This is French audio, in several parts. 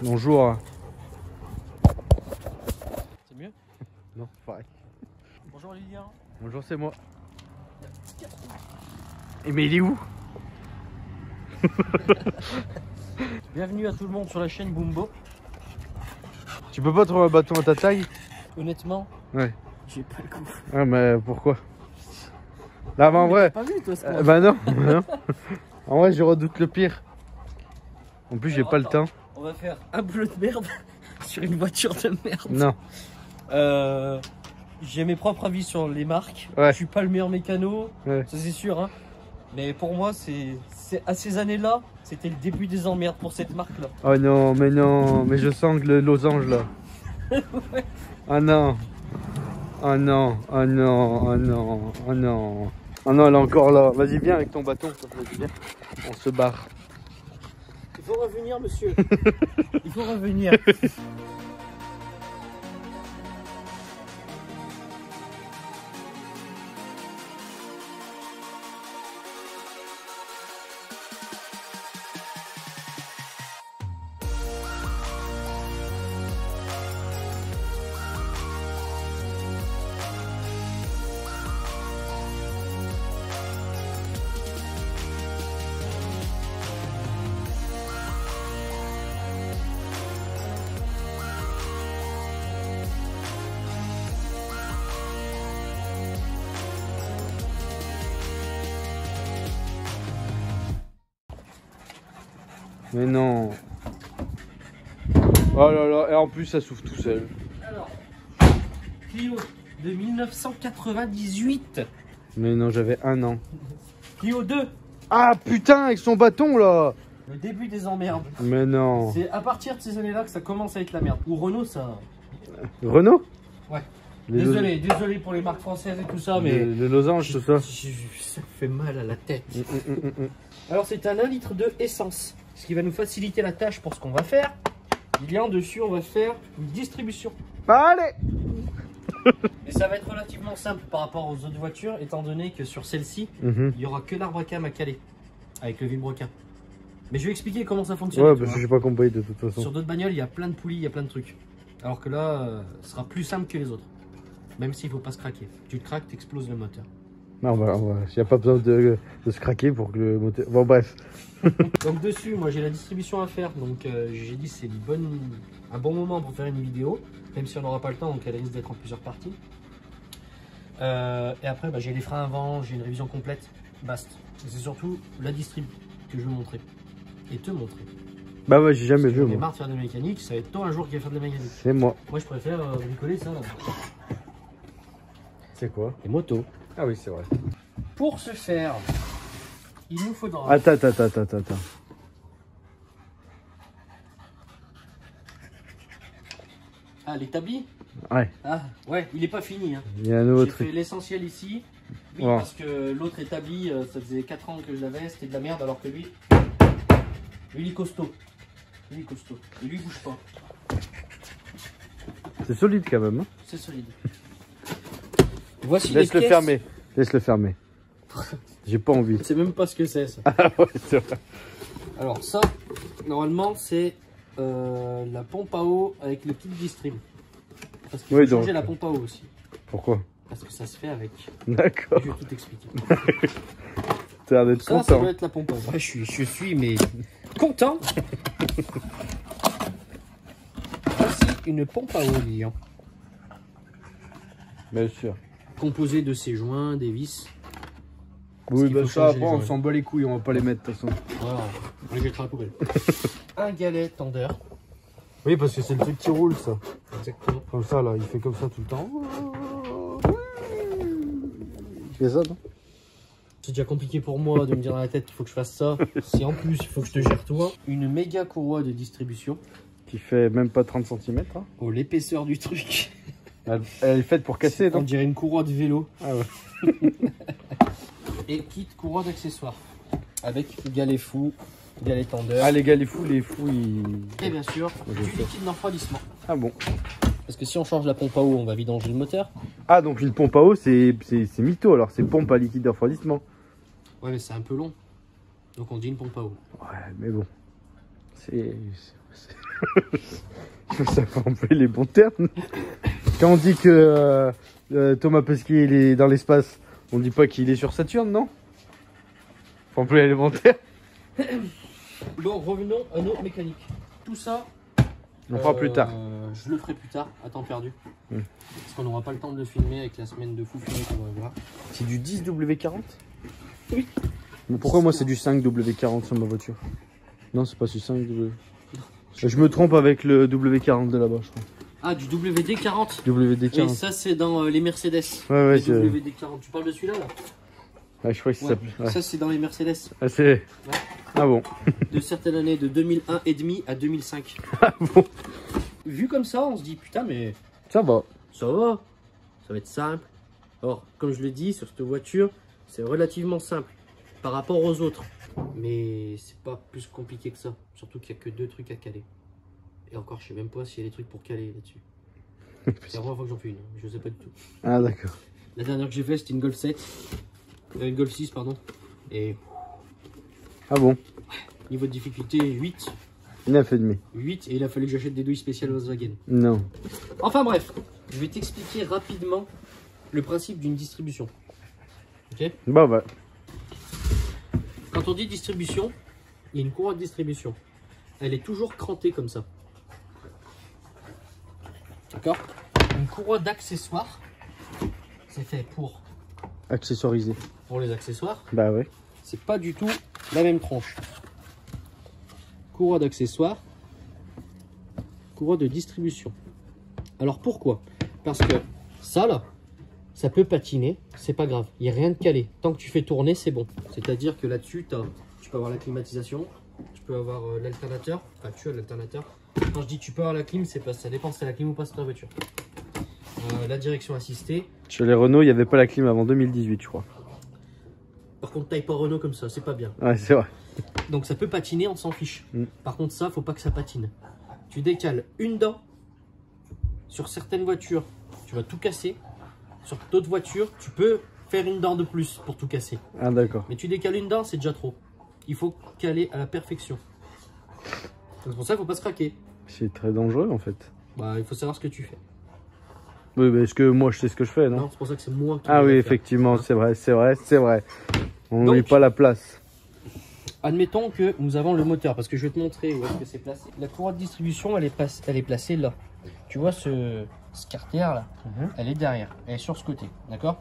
Bonjour. C'est mieux? Non, pareil. Bonjour Lilian. Bonjour, c'est moi. Et mais il est où? Bienvenue à tout le monde sur la chaîne Boombo. Tu peux pas trouver un bâton à ta taille? Honnêtement, Ouais. j'ai pas le coup. Ah mais pourquoi? Là, bah, en vrai. T'as pas vu toi ce moment? Bah non, non. En vrai, je redoute le pire. En plus, j'ai Alors, pas le attends. temps. On va faire un boulot de merde sur une voiture de merde. Non. J'ai mes propres avis sur les marques. Ouais. Je suis pas le meilleur mécano, Ouais. ça c'est sûr. Hein. Mais pour moi, c'est à ces années-là, c'était le début des emmerdes pour cette marque-là. Oh non, mais je sens que le losange là. Ouais. Ah non. Ah non, ah non, ah non, ah non. Ah non, elle est encore là. Vas-y, viens avec ton bâton. Viens. On se barre. Il faut revenir, monsieur. Il faut revenir. Mais non. Oh là là, et en plus ça souffle tout seul. Alors, Clio de 1998. Mais non, j'avais 1 an. Clio 2. Ah putain, avec son bâton là. Le début des emmerdes. Mais non. C'est à partir de ces années-là que ça commence à être la merde. Ou Renault, ça. Renault? Ouais. Les Désolé pour les marques françaises et tout ça, mais. le losange, tout ça. Ça fait mal à la tête. Alors, c'est un 1 litre de essence. Ce qui va nous faciliter la tâche pour ce qu'on va faire. Il y a en dessus, on va faire une distribution. Allez. Et ça va être relativement simple par rapport aux autres voitures, étant donné que sur celle-ci, il n'y aura que l'arbre à cam à caler. Avec le vilebrequin. Mais je vais expliquer comment ça fonctionne. Ouais, parce que j'ai pas compris de toute façon. Sur d'autres bagnoles, il y a plein de poulies, il y a plein de trucs. Alors que là, ce sera plus simple que les autres. Même s'il ne faut pas se craquer. Tu te craques, tu exploses le moteur. Non, il n'y a pas besoin de se craquer pour que le moteur... Bon, bref. Donc dessus, moi j'ai la distribution à faire. Donc j'ai dit c'est un bon moment pour faire une vidéo. Même si on n'aura pas le temps, donc elle risque d'être en plusieurs parties. Et après, j'ai les freins avant, j'ai une révision complète. Basta. C'est surtout la distrib que je veux montrer. Et te montrer. Bah ouais, j'ai jamais vu. On est marre de faire de la mécanique, ça va être toi un jour qui va faire de la mécanique. C'est moi. Moi je préfère bricoler ça là. C'est quoi? Les motos. Ah oui, c'est vrai. Pour ce faire, il nous faudra... Attends. Ah, l'établi? Ouais. Ah, ouais, il est pas fini. Hein. Il y a un nouveau J'ai truc. fait l'essentiel ici. Oui, Ouais. parce que l'autre établi, ça faisait 4 ans que je l'avais, c'était de la merde, alors que lui, il est costaud. Lui, il est costaud. Et lui, il bouge pas. C'est solide quand même. Hein. C'est solide. Voici Laisse les le pièces. fermer. Laisse le fermer. J'ai pas envie. Je sais même pas ce que c'est ça. Ah ouais, c'est vrai. Alors ça, normalement, c'est la pompe à eau avec le kit distrib. Parce qu'il faut changer la pompe à eau aussi. Pourquoi? Parce que ça se fait avec. D'accord. Je vais tout expliquer. T'as l'air d'être content. Ça doit être la pompe à eau. Ouais, je suis mais content. Voici une pompe à eau, Lilian. Bien sûr. Composée de ses joints, des vis. Oui, bah ça après les on joints. s'en bat les couilles, on va pas les mettre de toute façon. Voilà, on les jettera à la poubelle. Un galet tendeur. Oui, parce que c'est le truc qui roule ça. Exactement. Comme ça là, il fait comme ça tout le temps. Il fait ça, non? C'est déjà compliqué pour moi de me dire dans la tête qu'il faut que je fasse ça. Si en plus il faut que je te gère toi. Une méga courroie de distribution. Qui fait même pas 30 cm. Hein. Oh, l'épaisseur du truc. Elle est faite pour casser, On non? dirait une courroie de vélo. Ah ouais. Et kit courroie d'accessoires. Avec galet fou, galet tendeur. Ah les gars, les fous, ils... Et bien sûr, du liquide de refroidissement. Ah bon. Parce que si on change la pompe à eau, on va vidanger le moteur. Ah donc une pompe à eau, c'est mytho alors, c'est pompe à liquide de refroidissement. Ouais, mais c'est un peu long. Donc on dit une pompe à eau. Ouais, mais bon. C'est... Ça faut employer les bons termes. Quand on dit que Thomas Pesquet il est dans l'espace, on dit pas qu'il est sur Saturne, non? Faut employer les bons termes. Bon, revenons à nos mécaniques. Tout ça, On fera plus tard. Je le ferai plus tard, à temps perdu. Parce qu'on n'aura pas le temps de le filmer avec la semaine de fou fumé qu'on va voir. C'est du 10W40? Oui. Mais pourquoi moi c'est du 5W40 sur ma voiture? Non, c'est pas du 5W. Je me trompe avec le W40 de là-bas, je crois. Ah, du WD-40. WD40. Et ça, c'est dans les Mercedes. Ouais, le WD-40. Tu parles de celui-là, là? Ouais, je crois que ça s'appelle. Ouais. Ça, c'est dans les Mercedes. Ah, c'est. Ouais. Ah bon? De certaines années, de 2001 et demi à 2005. Ah bon? Vu comme ça, on se dit, putain, mais Ça va. ça va. Ça va être simple. Or, comme je le dis, sur cette voiture, c'est relativement simple par rapport aux autres. Mais c'est pas plus compliqué que ça. Surtout qu'il n'y a que 2 trucs à caler. Et encore, je sais même pas s'il y a des trucs pour caler là-dessus. C'est la première fois que j'en fais une. Je sais pas du tout. Ah d'accord. La dernière que j'ai fait, c'était une Golf 7. Une Golf 6, pardon. Et Ah bon? niveau de difficulté, 8. 9,5. 8, et il a fallu que j'achète des douilles spéciales Volkswagen. Non. Enfin bref, je vais t'expliquer rapidement le principe d'une distribution. Ok? Bah ouais. Quand on dit distribution, il y a une courroie de distribution. Elle est toujours crantée comme ça. D'accord? Une courroie d'accessoires, c'est fait pour Accessorisé. les accessoires. Bah ouais. C'est pas du tout la même tranche. Courroie d'accessoires, courroie de distribution. Alors pourquoi? Parce que ça là, ça peut patiner, c'est pas grave, il n'y a rien de calé. Tant que tu fais tourner, c'est bon. C'est-à-dire que là-dessus, tu peux avoir la climatisation, tu peux avoir l'alternateur, enfin tu as l'alternateur. Quand je dis tu peux avoir la clim, c'est pas ça dépend si c'est la clim ou pas sur ta voiture. La direction assistée. Sur les Renault, il n'y avait pas la clim avant 2018, je crois. Par contre, taille pas Renault comme ça, c'est pas bien. Ouais, c'est vrai. Donc ça peut patiner, on s'en fiche. Par contre, ça, faut pas que ça patine. Tu décales une dent. Sur certaines voitures, tu vas tout casser. Sur d'autres voitures, tu peux faire une dent de plus pour tout casser. Ah d'accord. Mais tu décales une dent, c'est déjà trop. Il faut caler à la perfection. C'est pour ça qu'il faut pas se craquer. C'est très dangereux en fait. Bah, il faut savoir ce que tu fais. Oui, mais est-ce que moi je sais ce que je fais, non? Non, c'est pour ça que c'est moi qui Ah vais oui, le faire. effectivement, c'est vrai, c'est vrai, c'est vrai. On Donc, n'oublie pas la place. Admettons que nous avons le moteur, parce que je vais te montrer où est-ce que c'est placé. La courroie de distribution, elle est placée là. Tu vois ce carter là, elle est derrière, elle est sur ce côté, d'accord?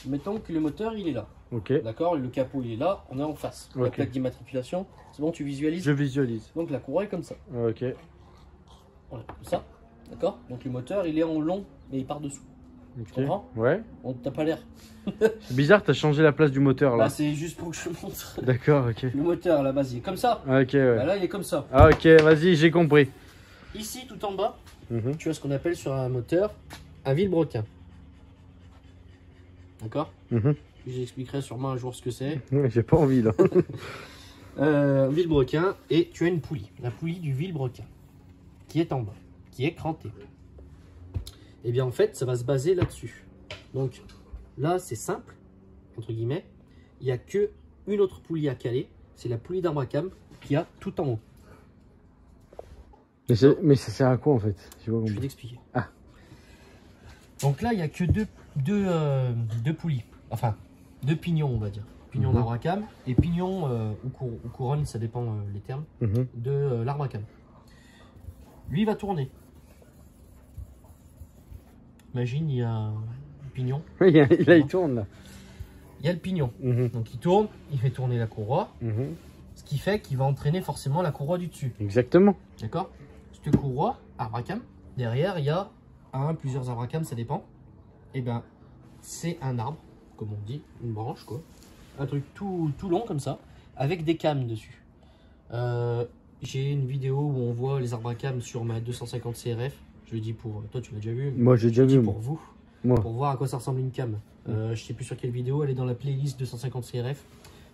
Mettons que le moteur il est là, Ok. d'accord? Le capot il est là, on est en face. La Ok. plaque d'immatriculation, c'est bon, tu visualises? Je visualise. Donc la courroie est comme ça. Ok. Voilà, comme ça, d'accord? Donc le moteur il est en long, mais il part dessous. Ok. Tu comprends? Ouais. On t'a pas l'air. C'est bizarre, t'as changé la place du moteur là. Bah, c'est juste pour que je te montre. D'accord, ok. Le moteur à la base il est comme ça. Ok, ouais. Bah, là il est comme ça. Ah, ok, vas-y, j'ai compris. Ici tout en bas, Mhm. tu as ce qu'on appelle sur un moteur un vilebrequin. D'accord? Mhm. J'expliquerai sûrement un jour ce que c'est. Ouais, j'ai pas envie là. Vilebrequin, et tu as une poulie. La poulie du vilebrequin qui est en bas, qui est crantée. Et bien en fait, ça va se baser là-dessus. Donc là, c'est simple, entre guillemets. Il n'y a que une autre poulie à caler. C'est la poulie d'arbre à cam qui a tout en haut. Mais ça sert à quoi en fait? J'ai pas Je vais compris. t'expliquer. Ah. Donc là, il n'y a que deux poulies. Enfin, 2 pignons, on va dire. Pignon d'arbre à cam et pignon ou couronne, ça dépend les termes, Mhm. de l'arbre à cam. Lui, il va tourner. Imagine, il y a un pignon. Oui, il tourne là. Il y a le pignon. Mhm. Donc il tourne, il fait tourner la courroie. Mhm. Ce qui fait qu'il va entraîner forcément la courroie du dessus. Exactement. D'accord? Cette courroie, arbre à cam, derrière, il y a plusieurs arbres à cam, ça dépend. Et ben, c'est un arbre, comme on dit, une branche, quoi. Un truc tout long comme ça, avec des cames dessus. J'ai une vidéo où on voit les arbres à cam sur ma 250 CRF. Je le dis pour toi, tu l'as déjà vu. Moi j'ai déjà Je le dis vu. pour vous, Moi. pour voir à quoi ça ressemble une cam. Je sais plus sur quelle vidéo, elle est dans la playlist 250 CRF.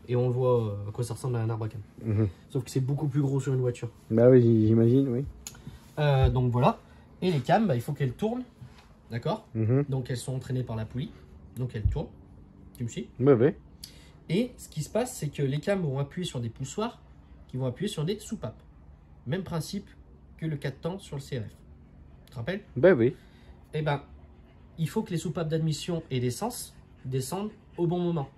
Et on voit à quoi ça ressemble à un arbre à cam. Mhm. Sauf que c'est beaucoup plus gros sur une voiture. Bah oui, j'imagine, oui. Donc voilà. Et les cams, bah, il faut qu'elles tournent. D'accord? Mhm. Donc elles sont entraînées par la poulie. Donc elles tournent. Tu me suis? Bah ouais. Et ce qui se passe, c'est que les cams vont appuyer sur des poussoirs qui vont appuyer sur des soupapes. Même principe que le 4 temps sur le CRF. Tu te rappelles? Ben oui. Eh ben, il faut que les soupapes d'admission et d'essence descendent au bon moment.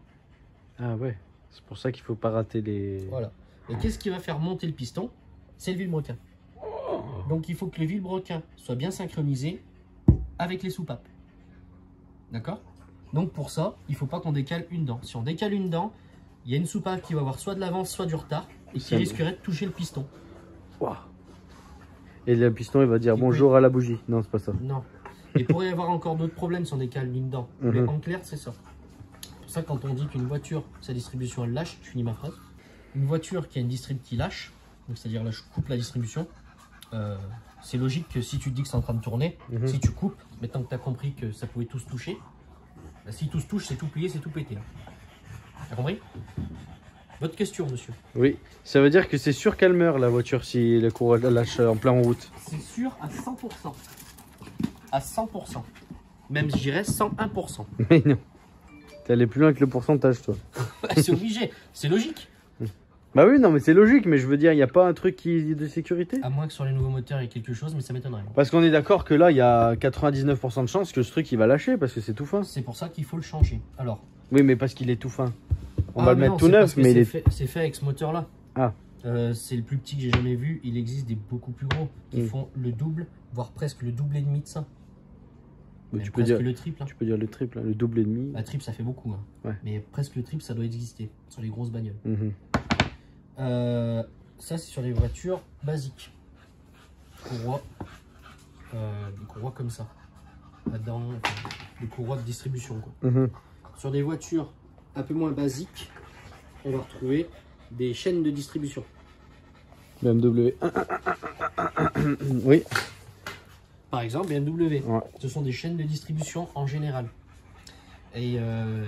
Ah ouais. C'est pour ça qu'il faut pas rater les... Voilà. Et qu'est-ce qui va faire monter le piston? C'est le vilebrequin. Donc il faut que le vilebrequin soit bien synchronisé avec les soupapes. D'accord? Donc pour ça, il ne faut pas qu'on décale une dent. Si on décale une dent, il y a une soupape qui va avoir soit de l'avance, soit du retard, et qui risquerait de toucher le piston. Wow. Et le piston, il va dire bonjour à la bougie. Non, c'est pas ça. Non. Il pourrait y avoir encore d'autres problèmes si on décale une dent. Mais en clair, c'est ça. C'est pour ça que quand on dit qu'une voiture, sa distribution, elle lâche, je finis ma phrase. Une voiture qui a une distrib qui lâche, c'est-à-dire là je coupe la distribution, c'est logique que si tu te dis que c'est en train de tourner, si tu coupes, maintenant que tu as compris que ça pouvait tous toucher, bah, si tout se touche, c'est tout plié, c'est tout pété. T'as compris? Votre question, monsieur? Oui, ça veut dire que c'est sûr qu'elle meurt la voiture si la courroie lâche en plein route. C'est sûr à 100%. À 100%. Même je dirais 101%. Mais non. T'es allé plus loin que le pourcentage, toi. C'est obligé, c'est logique. Bah oui, non, mais c'est logique, mais je veux dire, il n'y a pas un truc qui est de sécurité. À moins que sur les nouveaux moteurs, il y ait quelque chose, mais ça m'étonnerait. Parce qu'on est d'accord que là, il y a 99% de chances que ce truc, il va lâcher, parce que c'est tout fin. C'est pour ça qu'il faut le changer. Alors. Oui, mais parce qu'il est tout fin. On va le mettre tout neuf, mais c'est fait avec ce moteur-là. Ah. C'est le plus petit que j'ai jamais vu. Il existe des beaucoup plus gros qui font le double, voire presque le double et demi de ça. Tu peux dire le triple. Hein. Tu peux dire le triple, hein, le double et demi. La triple, ça fait beaucoup. Hein. Ouais. Mais presque le triple, ça doit exister sur les grosses bagnoles. Ça, c'est sur les voitures basiques. Courroies. Des courroies comme ça. Là-dedans, des courroies de distribution. Quoi. Sur des voitures un peu moins basiques, on va retrouver des chaînes de distribution. BMW. Oui. Par exemple, BMW. Ouais. Ce sont des chaînes de distribution en général. Et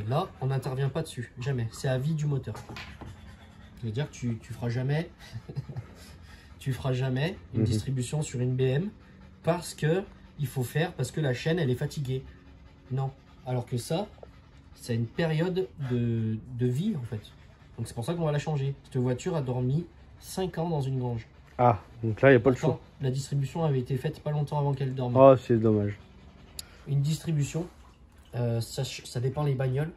là, on n'intervient pas dessus. Jamais. C'est à vie du moteur. Ça veut dire que tu feras jamais une distribution sur une BM parce que parce que la chaîne elle est fatiguée. Non. Alors que ça a une période de vie en fait. Donc c'est pour ça qu'on va la changer. Cette voiture a dormi 5 ans dans une grange. Ah, donc là il n'y a pas le choix. La distribution avait été faite pas longtemps avant qu'elle dorme. Oh, c'est dommage. Une distribution, ça dépend les bagnoles,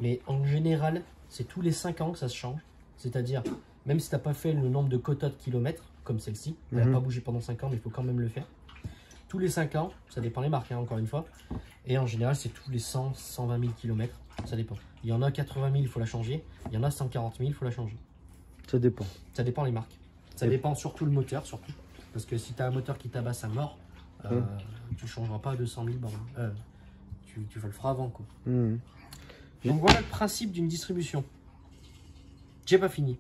mais en général, c'est tous les 5 ans que ça se change. C'est-à-dire, même si tu n'as pas fait le nombre de quotas de kilomètres, comme celle-ci, elle n'a pas bougé pendant 5 ans, mais il faut quand même le faire. Tous les 5 ans, ça dépend les marques, hein, encore une fois. Et en général, c'est tous les 100, 120 000 km, ça dépend. Il y en a 80 000, il faut la changer. Il y en a 140 000, il faut la changer. Ça dépend. Ça dépend les marques. Ça dépend surtout le moteur, surtout. Parce que si tu as un moteur qui tabasse à mort, tu ne changeras pas à 200 000 bornes. Tu le feras avant, quoi. Donc voilà le principe d'une distribution. J'ai pas fini.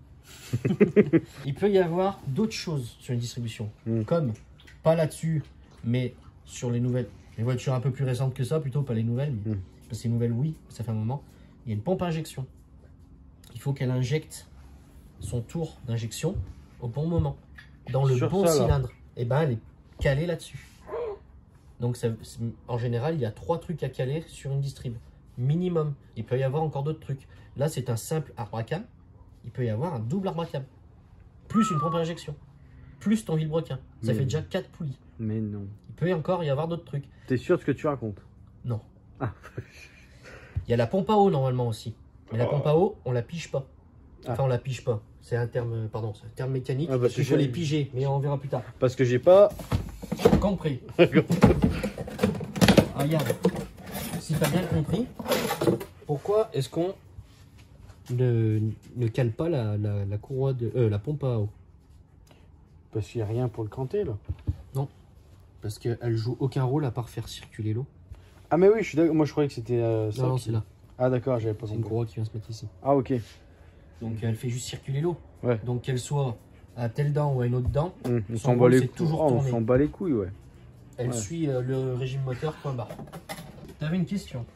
Il peut y avoir d'autres choses sur une distribution. Comme, pas là-dessus, mais sur les nouvelles. Les voitures un peu plus récentes que ça, plutôt pas les nouvelles. Mais, parce que les nouvelles, oui, ça fait un moment. Il y a une pompe à injection. Il faut qu'elle injecte son tour d'injection au bon moment. Dans le bon cylindre. Et ben elle est calée là-dessus. Donc ça, en général, il y a 3 trucs à caler sur une distrib. Minimum. Il peut y avoir encore d'autres trucs. Là, c'est un simple arbre-à-cam. Il peut y avoir un double arbre-à-cam. Plus une pompe à injection. Plus ton vilebrequin. Ça fait déjà 4 poulies. Mais non. Il peut encore y avoir d'autres trucs. T'es sûr de ce que tu racontes? Non. Ah. Il y a la pompe à eau normalement aussi. Mais la pompe à eau, on la pige pas. Enfin, on la pige pas. C'est un terme, pardon, c'est un terme mécanique. Ah, parce que il faut les piger, mais on verra plus tard. Parce que j'ai pas compris. Regarde, si tu as bien compris, pourquoi est-ce qu'on ne cale pas la courroie de la pompe à eau? Parce qu'il n'y a rien pour le cranter là. Non, parce qu'elle joue aucun rôle à part faire circuler l'eau. Ah mais oui, je suis d'accord. Moi je croyais que c'était ça. Non, c'est là. Ah d'accord, j'avais pas compris. C'est une courroie qui vient se mettre ici. Ah ok. Donc elle fait juste circuler l'eau. Ouais. Donc qu'elle soit à telle dent ou à une autre dent, on s'en bat les toujours on s'en bat les couilles, ouais. Elle suit le régime moteur, point barre. T'avais une question?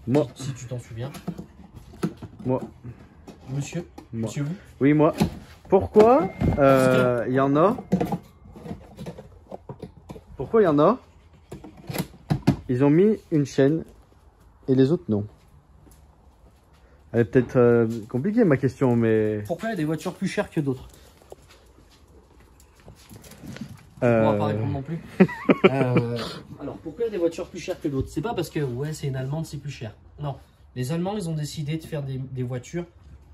Moi. Si tu t'en souviens. Moi. Monsieur? Moi. Monsieur vous? Oui, moi. Pourquoi il y en a? Pourquoi il y en a? Ils ont mis une chaîne et les autres non. Elle est peut-être compliquée ma question, mais... Pourquoi il y a des voitures plus chères que d'autres? pourra pas répondre non plus. Alors, pourquoi il y a des voitures plus chères que d'autres? C'est pas parce que, ouais, c'est une allemande, c'est plus cher. Non. Les Allemands, ils ont décidé de faire des voitures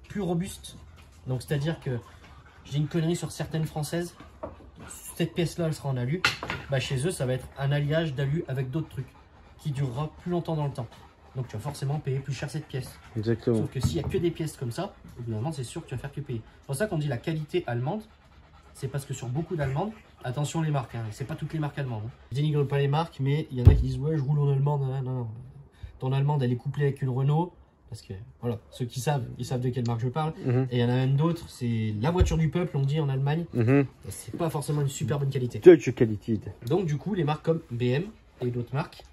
plus robustes. Donc, c'est-à-dire que, j'ai une connerie sur certaines françaises. Cette pièce-là, elle sera en alu. Bah, chez eux, ça va être un alliage d'alu avec d'autres trucs qui durera plus longtemps dans le temps. Donc, tu vas forcément payer plus cher cette pièce. Exactement. Sauf que s'il n'y a que des pièces comme ça, évidemment, c'est sûr que tu vas faire que payer. C'est pour ça qu'on dit la qualité allemande. C'est parce que sur beaucoup d'allemandes, attention les marques, hein, c'est pas toutes les marques allemandes. Hein. Je dénigre pas les marques, mais il y en a qui disent ouais, je roule en allemande. Non, non, non. Ton allemande, elle est couplée avec une Renault. Parce que voilà, ceux qui savent, ils savent de quelle marque je parle. Et il y en a même d'autres, c'est la voiture du peuple, on dit en Allemagne. C'est pas forcément une super bonne qualité. Deutsche Qualität. Donc du coup, les marques comme BM et d'autres marques,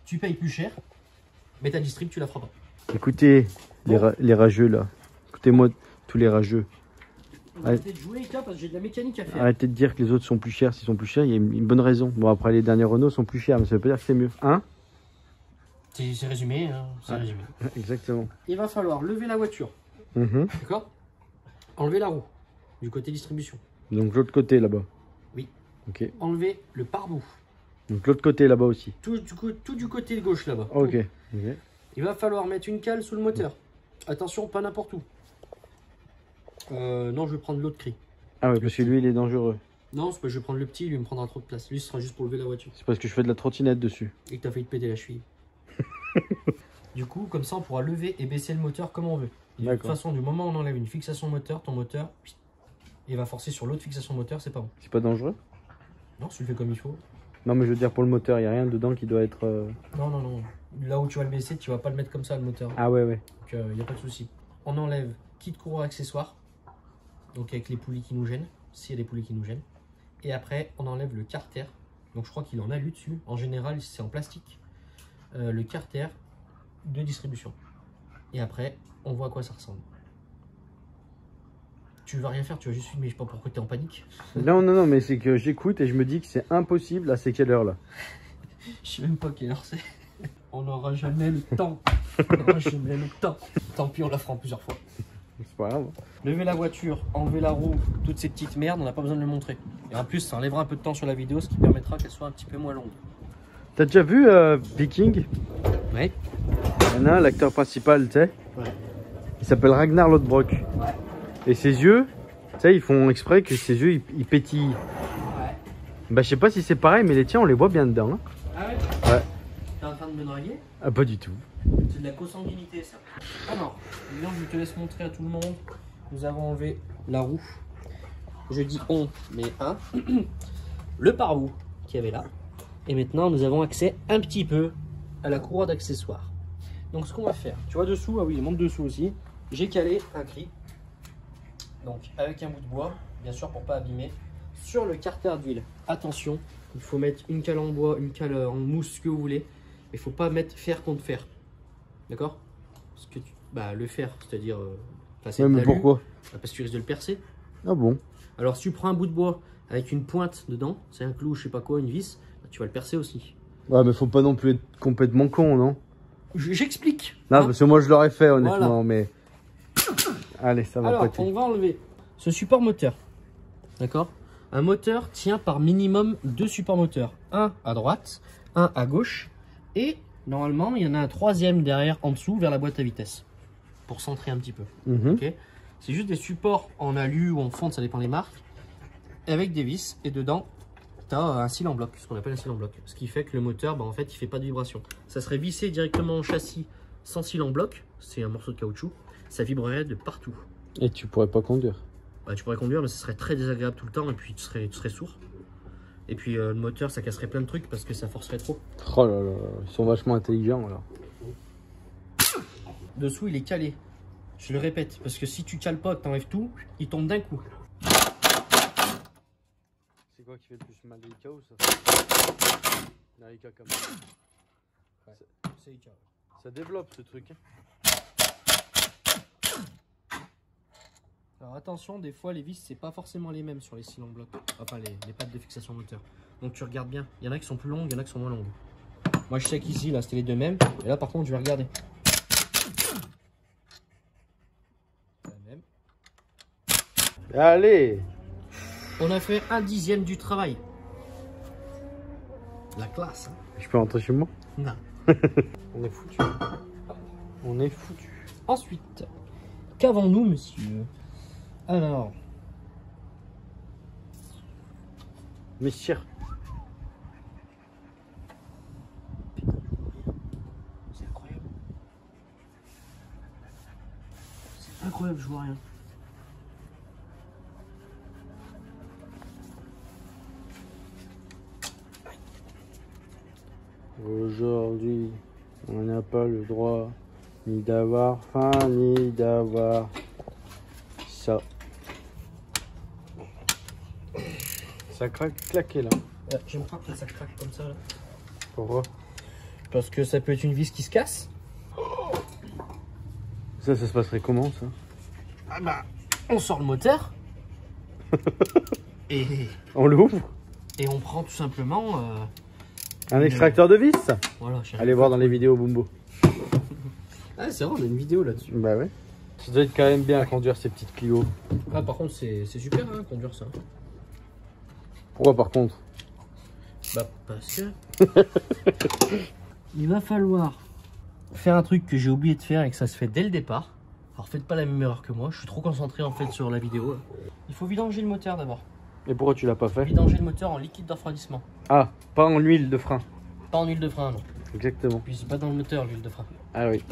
tu payes plus cher, mais ta distrib, tu la feras pas. Écoutez, les rageux là. Écoutez-moi, tous les rageux. On va arrêter de jouer, Ika, parce que j'ai de la mécanique à faire. Arrêtez de dire que les autres sont plus chers. S'ils sont plus chers, il y a une bonne raison. Bon, après, les derniers Renault sont plus chers, mais ça veut pas dire que c'est mieux. Hein? C'est résumé, hein, c'est résumé. Exactement. Il va falloir lever la voiture, d'accord? Enlever la roue, du côté distribution. Donc l'autre côté là-bas. Oui. Ok. Enlever le pare-boue. Donc l'autre côté là-bas aussi. Tout du côté gauche là-bas. Ok. Il va falloir mettre une cale sous le moteur. Attention, pas n'importe où. Non, je vais prendre l'autre cri. Ah ouais, parce que lui il est dangereux. Non, c'est parce que je vais prendre le petit, lui il me prendra trop de place. Lui ce sera juste pour lever la voiture. C'est parce que je fais de la trottinette dessus. Et que t'as failli te péter la cheville. Du coup, comme ça on pourra lever et baisser le moteur comme on veut. De toute façon, du moment où on enlève une fixation moteur, ton moteur, il va forcer sur l'autre fixation moteur, c'est pas bon. C'est pas dangereux? Non, si tu le fais comme il faut. Non, mais je veux dire pour le moteur, il n'y a rien dedans qui doit être. Non, non, non. Là où tu vas le baisser, tu vas pas le mettre comme ça le moteur. Ah ouais, ouais. Donc il n'y a pas de souci. On enlève kit courroie accessoire. Donc avec les poulies qui nous gênent, s'il y a des poulies qui nous gênent. Et après, on enlève le carter. Donc je crois qu'il en alu dessus. En général, c'est en plastique. Le carter de distribution. Et après, on voit à quoi ça ressemble. Tu vas rien faire, tu vas juste filmer. Je sais pas pourquoi tu es en panique. Non, non, non, mais c'est que j'écoute et je me dis que c'est impossible. Là, c'est quelle heure là? Je sais même pas quelle heure c'est. On n'aura jamais le temps. On n'aura jamais le temps. Tant pis, on la fera en plusieurs fois. C'est pas grave. Lever la voiture, enlever la roue, toutes ces petites merdes, on n'a pas besoin de le montrer. Et en plus, ça enlèvera un peu de temps sur la vidéo, ce qui permettra qu'elle soit un petit peu moins longue. T'as déjà vu Viking? Ouais. Il y en a un, l'acteur principal, tu sais. Ouais. Il s'appelle Ragnar Lodbrok. Ouais. Et ses yeux, tu sais, ils font exprès que ses yeux, ils pétillent. Ouais. Bah, je sais pas si c'est pareil, mais les tiens, on les voit bien dedans. Hein. Ah ouais? Ouais. T'es en train de me draguer? Ah, pas du tout. C'est de la consanguinité, ça. Alors, maintenant, je te laisse montrer à tout le monde. Nous avons enlevé la roue. Je dis on, mais un. Le pare-boue qu'il y avait là. Et maintenant, nous avons accès un petit peu à la courroie d'accessoires. Donc, ce qu'on va faire, tu vois dessous, ah oui, il monte dessous aussi. J'ai calé un cri. Donc, avec un bout de bois, bien sûr, pour pas abîmer. Sur le carter d'huile, attention, il faut mettre une cale en bois, une cale en mousse, ce que vous voulez. Il faut pas mettre fer contre fer. D'accord? Parce que le fer, c'est-à-dire passer Ouais, de mais l'alu, pourquoi? parce que tu risques de le percer. Ah bon? Alors, si tu prends un bout de bois avec une pointe dedans, c'est un clou, je sais pas quoi, une vis, tu vas le percer aussi. Ouais, mais faut pas non plus être complètement con, non? J'explique. Non, Hein, parce que moi je l'aurais fait honnêtement, voilà. mais. Allez, ça va alors, pas. on va enlever ce support moteur. D'accord? Un moteur tient par minimum 2 supports moteurs. Un à droite, un à gauche. Et normalement, il y en a un troisième derrière, en dessous, vers la boîte à vitesse. Pour centrer un petit peu. Ok? C'est juste des supports en alu ou en fonte, ça dépend des marques. Avec des vis. Et dedans, tu as un cil en bloc, ce qu'on appelle un cil en bloc. Ce qui fait que le moteur, en fait, il fait pas de vibration. Ça serait vissé directement en châssis sans cil en bloc. C'est un morceau de caoutchouc. Ça vibrerait de partout. Et tu pourrais pas conduire. Tu pourrais conduire, mais ce serait très désagréable tout le temps et puis tu serais sourd. Et puis le moteur, ça casserait plein de trucs parce que ça forcerait trop. Oh là là, ils sont vachement intelligents là. Dessous, il est calé. Je le répète, parce que si tu cales pas, que t'enlèves tout, il tombe d'un coup. C'est quoi qui fait le plus mal, les ICA ou ça? Non, ICA comme ça. Ouais, c'est ICA. Ça développe ce truc. Hein. Alors attention, des fois les vis c'est pas forcément les mêmes sur les cils en bloc, enfin les pattes de fixation moteur. Donc tu regardes bien, il y en a qui sont plus longues, il y en a qui sont moins longues. Moi je sais qu'ici là c'était les deux mêmes, et là par contre je vais regarder. La même. Allez! On a fait 1/10 du travail. La classe. Hein. Je peux rentrer chez moi? Non. On est foutu. On est foutu. Ensuite, qu'avons-nous, monsieur? Alors. Messieurs. C'est incroyable. C'est incroyable, je vois rien. Aujourd'hui, on n'a pas le droit ni d'avoir faim, ni d'avoir ça. Ça craque, claqué là. J'aime pas quand ça craque comme ça. Là. Pourquoi? Parce que ça peut être une vis qui se casse. Ça se passerait comment ça? Ah bah, on sort le moteur. et On l'ouvre? Et on prend tout simplement... Un extracteur de vis? Voilà, allez voir dans les vidéos Bumbo. Ah c'est vrai, on a une vidéo là-dessus. Bah ouais. Ça doit être quand même bien à conduire ces petites Clio. Ah par contre c'est super hein, conduire ça. Pourquoi par contre? Bah parce que... Il va falloir faire un truc que j'ai oublié de faire et que ça se fait dès le départ. Alors faites pas la même erreur que moi, je suis trop concentré en fait sur la vidéo. Il faut vidanger le moteur d'abord. Et pourquoi tu l'as pas fait? Vidanger le moteur en liquide de refroidissement. Ah, pas en huile de frein. Pas en huile de frein non. Exactement. Puis c'est pas dans le moteur l'huile de frein. Ah oui.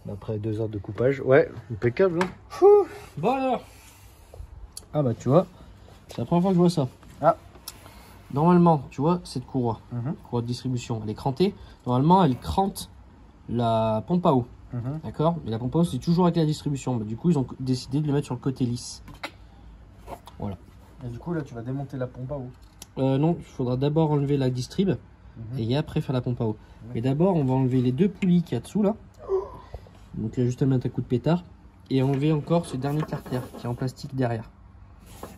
Après 2 heures de coupage, ouais, impeccable. Hein. Bon alors. Ah bah tu vois, c'est la première fois que je vois ça. Ah. Normalement, tu vois, cette courroie, courroie de distribution, elle est crantée. Normalement, elle crante la pompe à eau. D'accord? Mais la pompe à eau, c'est toujours avec la distribution. Bah, du coup, ils ont décidé de le mettre sur le côté lisse. Voilà. Et du coup, là, tu vas démonter la pompe à eau. Non, il faudra d'abord enlever la distrib et après faire la pompe à eau. Mais d'abord, on va enlever les 2 poulies qu'il y a dessous là. Donc, il y a juste à mettre un coup de pétard. Et enlever encore ce dernier carter qui est en plastique derrière.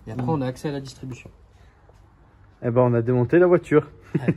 Et après, on a accès à la distribution. Eh ben, on a démonté la voiture. Ouais.